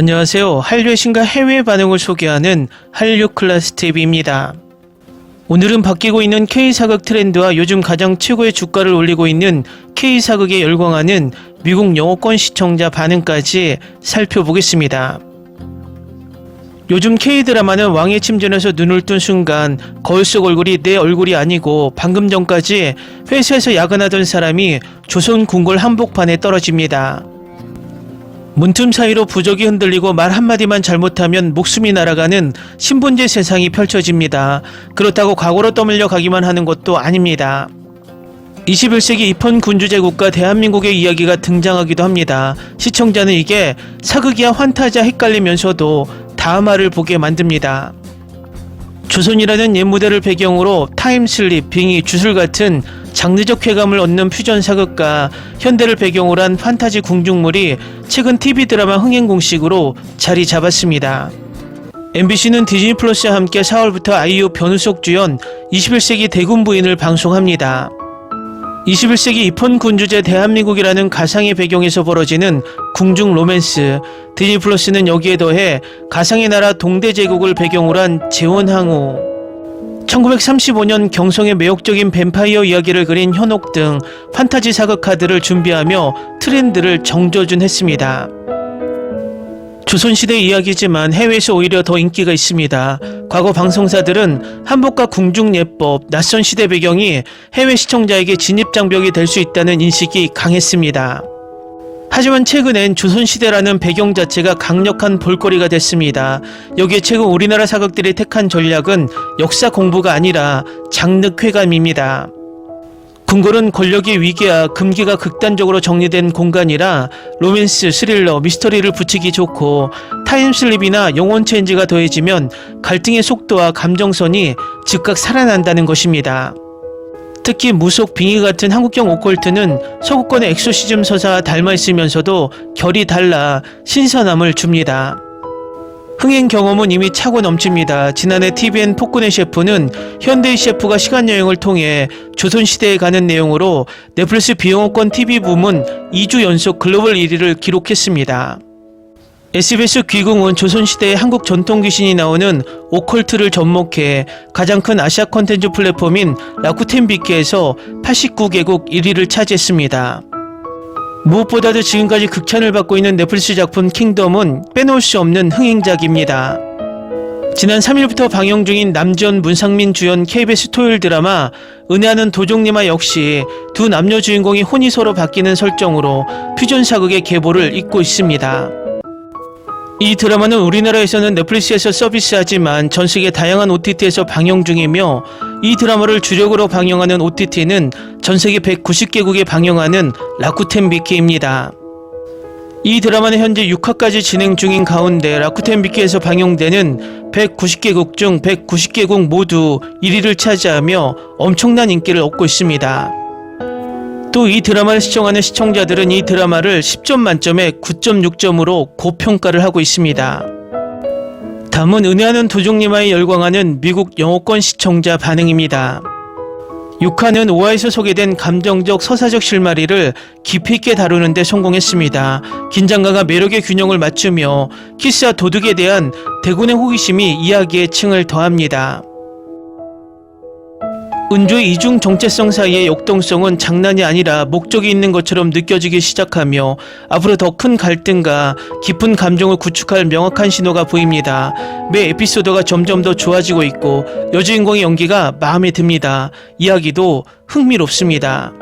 안녕하세요. 한류의 신과 해외 반응을 소개하는 한류 클래스 TV입니다. 오늘은 바뀌고 있는 K-사극 트렌드와 요즘 가장 최고의 주가를 올리고 있는 K-사극에 열광하는 미국 영어권 시청자 반응까지 살펴보겠습니다. 요즘 K-드라마는 왕의 침전에서 눈을 뜬 순간 거울 속 얼굴이 내 얼굴이 아니고 방금 전까지 회사에서 야근하던 사람이 조선 궁궐 한복판에 떨어집니다. 문틈 사이로 부적이 흔들리고 말 한마디만 잘못하면 목숨이 날아가는 신분제 세상이 펼쳐집니다. 그렇다고 과거로 떠밀려 가기만 하는 것도 아닙니다. 21세기 입헌 군주제 국가 대한민국의 이야기가 등장하기도 합니다. 시청자는 이게 사극이야 환타지야 헷갈리면서도 다음화를 보게 만듭니다. 조선이라는 옛 무대를 배경으로 타임슬립, 빙의, 주술 같은 장르적 쾌감을 얻는 퓨전 사극과 현대를 배경으로 한 판타지 궁중물이 최근 TV 드라마 흥행 공식으로 자리 잡았습니다. MBC는 디즈니 플러스와 함께 4월부터 아이유 변우석 주연 21세기 대군 부인을 방송합니다. 21세기 입헌 군주제 대한민국이라는 가상의 배경에서 벌어지는 궁중 로맨스, 디즈니 플러스는 여기에 더해 가상의 나라 동대제국을 배경으로 한 재원항우, 1935년 경성의 매혹적인 뱀파이어 이야기를 그린 현옥 등 판타지 사극 카드를 준비하며 트렌드를 정조준 했습니다. 조선시대 이야기지만 해외에서 오히려 더 인기가 있습니다. 과거 방송사들은 한복과 궁중예법, 낯선 시대 배경이 해외 시청자에게 진입장벽이 될 수 있다는 인식이 강했습니다. 하지만 최근엔 조선시대라는 배경 자체가 강력한 볼거리가 됐습니다. 여기에 최근 우리나라 사극들이 택한 전략은 역사 공부가 아니라 장르 쾌감입니다. 궁궐은 권력의 위계와 금기가 극단적으로 정리된 공간이라 로맨스, 스릴러, 미스터리를 붙이기 좋고 타임슬립이나 영혼 체인지가 더해지면 갈등의 속도와 감정선이 즉각 살아난다는 것입니다. 특히 무속, 빙의 같은 한국형 오컬트는 서구권의 엑소시즘 서사와 닮아있으면서도 결이 달라 신선함을 줍니다. 흥행 경험은 이미 차고 넘칩니다. 지난해 TVN 폭군의 셰프는 현대의 셰프가 시간여행을 통해 조선시대에 가는 내용으로 넷플릭스 비영어권 TV 부문 2주 연속 글로벌 1위를 기록했습니다. SBS 귀궁은 조선시대의 한국 전통 귀신이 나오는 오컬트를 접목해 가장 큰 아시아 콘텐츠 플랫폼인 라쿠텐 빅케에서 89개국 1위를 차지했습니다. 무엇보다도 지금까지 극찬을 받고 있는 넷플릭스 작품 킹덤은 빼놓을 수 없는 흥행작입니다. 지난 3일부터 방영 중인 남지원, 문상민 주연 KBS 토요일 드라마 은혜하는 도종님아 역시 두 남녀 주인공이 혼이 서로 바뀌는 설정으로 퓨전 사극의 계보를 잇고 있습니다. 이 드라마는 우리나라에서는 넷플릭스에서 서비스하지만 전세계 다양한 OTT에서 방영 중이며 이 드라마를 주력으로 방영하는 OTT는 전세계 190개국에 방영하는 라쿠텐 빅케입니다. 이 드라마는 현재 6화까지 진행 중인 가운데 라쿠텐 빅케에서 방영되는 190개국 중 190개국 모두 1위를 차지하며 엄청난 인기를 얻고 있습니다. 또 이 드라마를 시청하는 시청자들은 이 드라마를 10점 만점에 9.6점으로 고평가를 하고 있습니다. 다음은 은혜하는 도종님아에 열광하는 미국 영어권 시청자 반응입니다. 6화는 5화에서 소개된 감정적 서사적 실마리를 깊이 있게 다루는 데 성공했습니다. 긴장감과 매력의 균형을 맞추며 키스와 도둑에 대한 대군의 호기심이 이야기에 층을 더합니다. 은조의 이중 정체성 사이의 역동성은 장난이 아니라 목적이 있는 것처럼 느껴지기 시작하며 앞으로 더 큰 갈등과 깊은 감정을 구축할 명확한 신호가 보입니다. 매 에피소드가 점점 더 좋아지고 있고 여주인공의 연기가 마음에 듭니다. 이야기도 흥미롭습니다.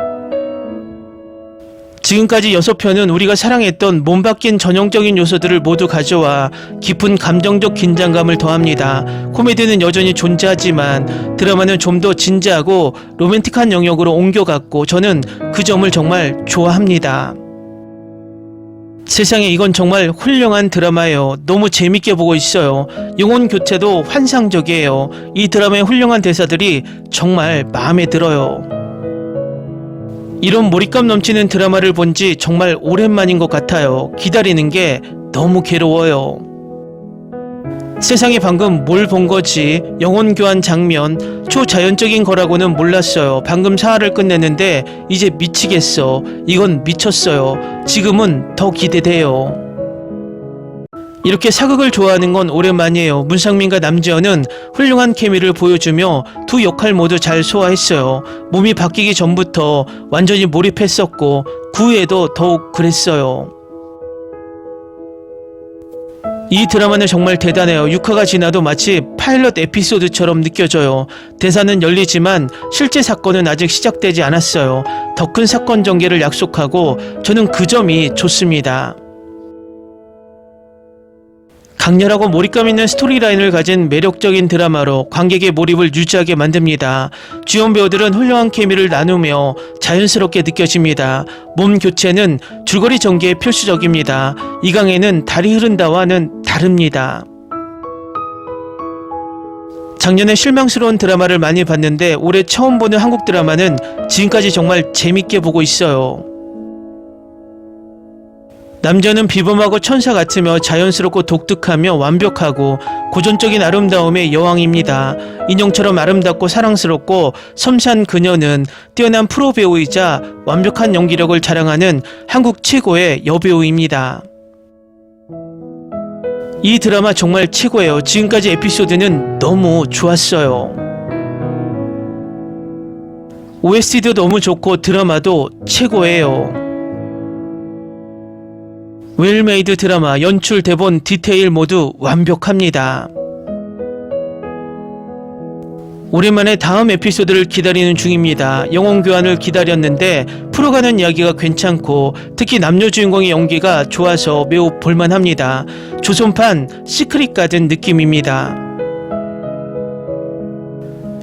지금까지 6편은 우리가 사랑했던 몸바뀐 전형적인 요소들을 모두 가져와 깊은 감정적 긴장감을 더합니다. 코미디는 여전히 존재하지만 드라마는 좀 더 진지하고 로맨틱한 영역으로 옮겨갔고 저는 그 점을 정말 좋아합니다. 세상에 이건 정말 훌륭한 드라마예요. 너무 재밌게 보고 있어요. 영혼 교체도 환상적이에요. 이 드라마의 훌륭한 대사들이 정말 마음에 들어요. 이런 몰입감 넘치는 드라마를 본 지 정말 오랜만인 것 같아요. 기다리는 게 너무 괴로워요. 세상에 방금 뭘 본 거지? 영혼 교환 장면 초자연적인 거라고는 몰랐어요. 방금 사화를 끝냈는데 이제 미치겠어. 이건 미쳤어요. 지금은 더 기대돼요. 이렇게 사극을 좋아하는 건 오랜만이에요. 문상민과 남지현은 훌륭한 케미를 보여주며 두 역할 모두 잘 소화했어요. 몸이 바뀌기 전부터 완전히 몰입했었고 그 후에도 더욱 그랬어요. 이 드라마는 정말 대단해요. 6화가 지나도 마치 파일럿 에피소드처럼 느껴져요. 대사는 열리지만 실제 사건은 아직 시작되지 않았어요. 더 큰 사건 전개를 약속하고 저는 그 점이 좋습니다. 강렬하고 몰입감 있는 스토리라인을 가진 매력적인 드라마로 관객의 몰입을 유지하게 만듭니다. 주연 배우들은 훌륭한 케미를 나누며 자연스럽게 느껴집니다. 몸 교체는 줄거리 전개에 필수적입니다. 이강에는 달이 흐른다와는 다릅니다. 작년에 실망스러운 드라마를 많이 봤는데 올해 처음 보는 한국 드라마는 지금까지 정말 재밌게 보고 있어요. 남자는 비범하고 천사 같으며 자연스럽고 독특하며 완벽하고 고전적인 아름다움의 여왕입니다. 인형처럼 아름답고 사랑스럽고 섬세한 그녀는 뛰어난 프로 배우이자 완벽한 연기력을 자랑하는 한국 최고의 여배우입니다. 이 드라마 정말 최고예요. 지금까지 에피소드는 너무 좋았어요. OST도 너무 좋고 드라마도 최고예요. 웰메이드 드라마, 연출, 대본, 디테일 모두 완벽합니다. 오랜만에 다음 에피소드를 기다리는 중입니다. 영혼 교환을 기다렸는데 풀어가는 이야기가 괜찮고 특히 남녀 주인공의 연기가 좋아서 매우 볼만합니다. 조선판 시크릿 가든 느낌입니다.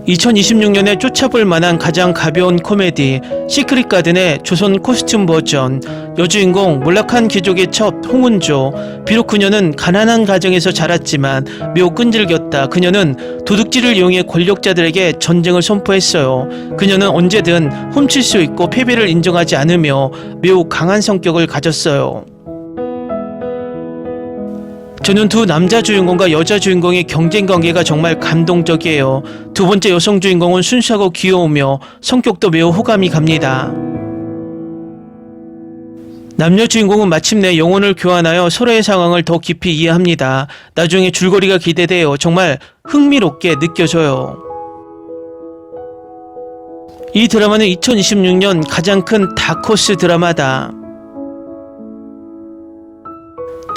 2026년에 쫓아볼 만한 가장 가벼운 코미디 시크릿 가든의 조선 코스튬 버전. 여주인공 몰락한 귀족의 첫 홍은조. 비록 그녀는 가난한 가정에서 자랐지만 매우 끈질겼다. 그녀는 도둑질을 이용해 권력자들에게 전쟁을 선포했어요. 그녀는 언제든 훔칠 수 있고 패배를 인정하지 않으며 매우 강한 성격을 가졌어요. 저는 두 남자 주인공과 여자 주인공의 경쟁 관계가 정말 감동적이에요. 두 번째 여성 주인공은 순수하고 귀여우며 성격도 매우 호감이 갑니다. 남녀 주인공은 마침내 영혼을 교환하여 서로의 상황을 더 깊이 이해합니다. 나중에 줄거리가 기대돼요. 정말 흥미롭게 느껴져요. 이 드라마는 2026년 가장 큰 다크호스 드라마다.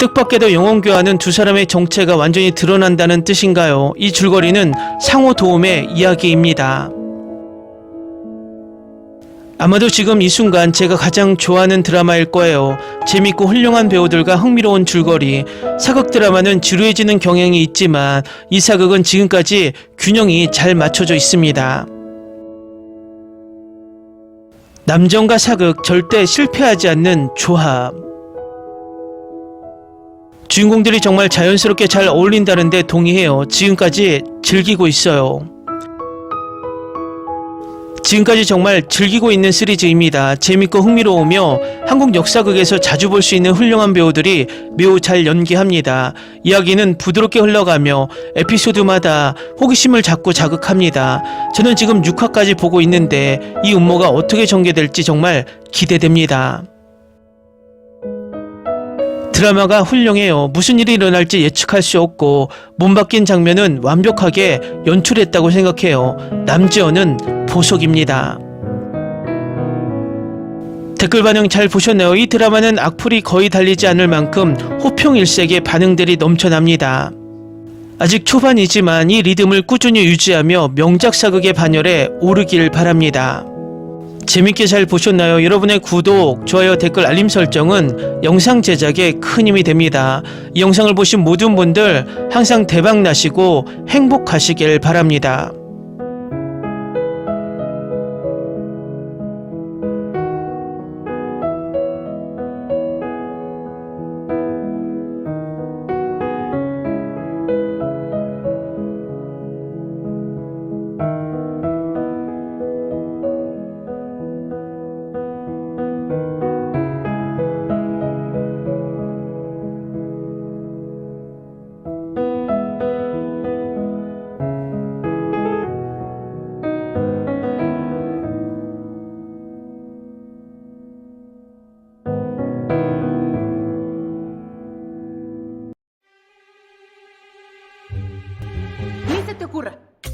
뜻밖에도 영혼 교환은 두 사람의 정체가 완전히 드러난다는 뜻인가요? 이 줄거리는 상호 도움의 이야기입니다. 아마도 지금 이 순간 제가 가장 좋아하는 드라마일 거예요. 재밌고 훌륭한 배우들과 흥미로운 줄거리. 사극 드라마는 지루해지는 경향이 있지만 이 사극은 지금까지 균형이 잘 맞춰져 있습니다. 남정과 사극 절대 실패하지 않는 조합. 주인공들이 정말 자연스럽게 잘 어울린다는데 동의해요. 지금까지 즐기고 있어요. 지금까지 정말 즐기고 있는 시리즈입니다. 재밌고 흥미로우며 한국 역사극에서 자주 볼 수 있는 훌륭한 배우들이 매우 잘 연기합니다. 이야기는 부드럽게 흘러가며 에피소드마다 호기심을 자꾸 자극합니다. 저는 지금 6화까지 보고 있는데 이 음모가 어떻게 전개될지 정말 기대됩니다. 드라마가 훌륭해요. 무슨 일이 일어날지 예측할 수 없고 몸 바뀐 장면은 완벽하게 연출했다고 생각해요. 남지현은 보석입니다. 댓글 반응 잘 보셨나요? 이 드라마는 악플이 거의 달리지 않을 만큼 호평일색의 반응들이 넘쳐납니다. 아직 초반이지만 이 리듬을 꾸준히 유지하며 명작 사극의 반열에 오르길 바랍니다. 재밌게 잘 보셨나요? 여러분의 구독, 좋아요, 댓글, 알림 설정은 영상 제작에 큰 힘이 됩니다. 이 영상을 보신 모든 분들 항상 대박 나시고 행복하시길 바랍니다.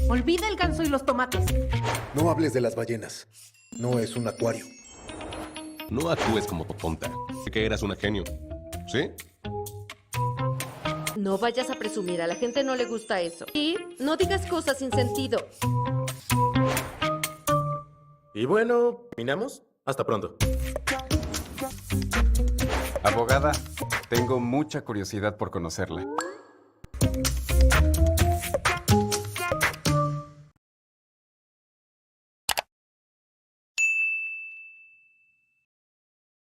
Olvida el ganso y los tomates. No hables de las ballenas. No es un acuario. No actúes como tonta. Que eras una genio. ¿Sí? No vayas a presumir, a la gente no le gusta eso. Y no digas cosas sin sentido. Y bueno, ¿terminamos? Hasta pronto. Abogada, tengo mucha curiosidad por conocerla.